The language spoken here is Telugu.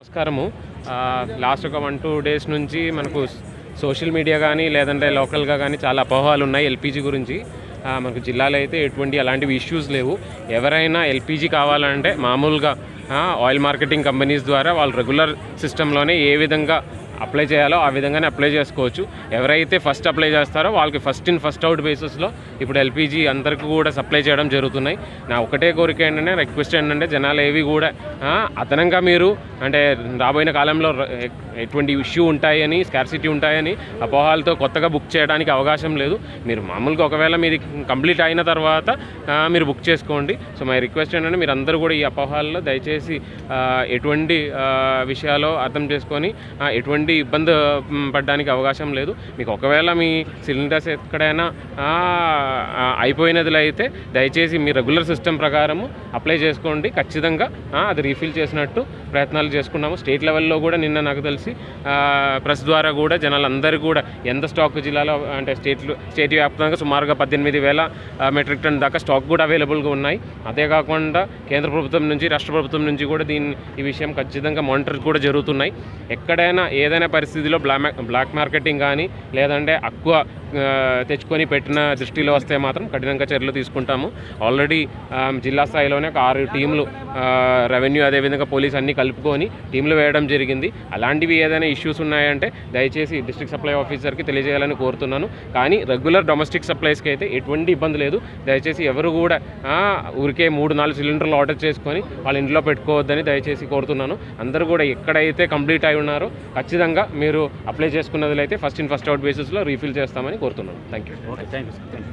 నమస్కారము. లాస్ట్ ఒక 1-2 డేస్ నుంచి మనకు సోషల్ మీడియా కానీ లేదంటే లోకల్గా కానీ చాలా అపోహలు ఉన్నాయి ఎల్పిజి గురించి. మనకు జిల్లాలో అయితే ఎటువంటి అలాంటివి ఇష్యూస్ లేవు. ఎవరైనా ఎల్పిజి కావాలంటే మామూలుగా ఆయిల్ మార్కెటింగ్ కంపెనీస్ ద్వారా వాళ్ళు రెగ్యులర్ సిస్టంలోనే ఏ విధంగా అప్లై చేయాలో ఆ విధంగానే అప్లై చేసుకోవచ్చు. ఎవరైతే ఫస్ట్ అప్లై చేస్తారో వాళ్ళకి ఫస్ట్ ఇన్ ఫస్ట్ అవుట్ బేసిస్లో ఇప్పుడు ఎల్పిజి అందరికీ కూడా సప్లై చేయడం జరుగుతున్నాయి. నా ఒకటే కోరిక ఏంటంటే, రిక్వెస్ట్ ఏంటంటే, జనాలు ఏవి కూడా అదనంగా మీరు అంటే రాబోయే కాలంలో ఎటువంటి ఇష్యూ ఉంటాయని, స్కార్సిటీ ఉంటాయని అపోహాలతో కొత్తగా బుక్ చేయడానికి అవకాశం లేదు. మీరు మామూలుగా ఒకవేళ మీది కంప్లీట్ అయిన తర్వాత మీరు బుక్ చేసుకోండి. సో మై రిక్వెస్ట్ ఏంటంటే, మీరు అందరూ కూడా ఈ అపోహాల్లో దయచేసి ఎటువంటి విషయాలు అర్థం చేసుకొని ఎటువంటి ఇబ్బంది పడడానికి అవకాశం లేదు. మీకు ఒకవేళ మీ సిలిండర్స్ ఎక్కడైనా అయిపోయినదిలో అయితే దయచేసి మీ రెగ్యులర్ సిస్టమ్ ప్రకారము అప్లై చేసుకోండి. ఖచ్చితంగా అది రీఫిల్ చేసినట్టు ప్రయత్నాలు చేసుకున్నాము. స్టేట్ లెవెల్లో కూడా నిన్న నాకు తెలిసి ప్రెస్ ద్వారా కూడా జనాలందరూ కూడా ఎంత స్టాక్ జిల్లాలో అంటే స్టేట్ వ్యాప్తంగా సుమారుగా 18,000 మెట్రిక్ టన్ దాకా స్టాక్ కూడా అవైలబుల్గా ఉన్నాయి. అదే కాకుండా కేంద్ర ప్రభుత్వం నుంచి, రాష్ట్ర ప్రభుత్వం నుంచి కూడా ఈ విషయం ఖచ్చితంగా మానిటర్ కూడా జరుగుతున్నాయి. ఎక్కడైనా ఏదైనా పరిస్థితిలో బ్లాక్ మార్కెటింగ్ కానీ లేదంటే ఎక్కువ తెచ్చుకొని పెట్టిన దృష్టిలో వస్తే మాత్రం కఠినంగా చర్యలు తీసుకుంటాము. ఆల్రెడీ జిల్లా స్థాయిలోనే ఒక 6 టీంలు రెవెన్యూ అదేవిధంగా పోలీస్ అన్నీ కలుపుకొని టీంలు వేయడం జరిగింది. అలాంటివి ఏదైనా ఇష్యూస్ ఉన్నాయంటే దయచేసి డిస్ట్రిక్ట్ సప్లై ఆఫీసర్కి తెలియజేయాలని కోరుతున్నాను. కానీ రెగ్యులర్ డొమెస్టిక్ సప్లైస్కి అయితే ఎటువంటి ఇబ్బంది లేదు. దయచేసి ఎవరు కూడా ఊరికే 3-4 సిలిండర్లు ఆర్డర్ చేసుకొని వాళ్ళ ఇంట్లో పెట్టుకోవద్దని దయచేసి కోరుతున్నాను. అందరూ కూడా ఎక్కడైతే కంప్లీట్ అయి ఉన్నారో ఖచ్చితంగా మీరు అప్లై చేసుకున్నది అయితే ఫస్ట్ ఇన్ ఫస్ట్ అవుట్ బేసిస్లో రీఫిల్ చేస్తామని కోరుతున్నాను. Thank you.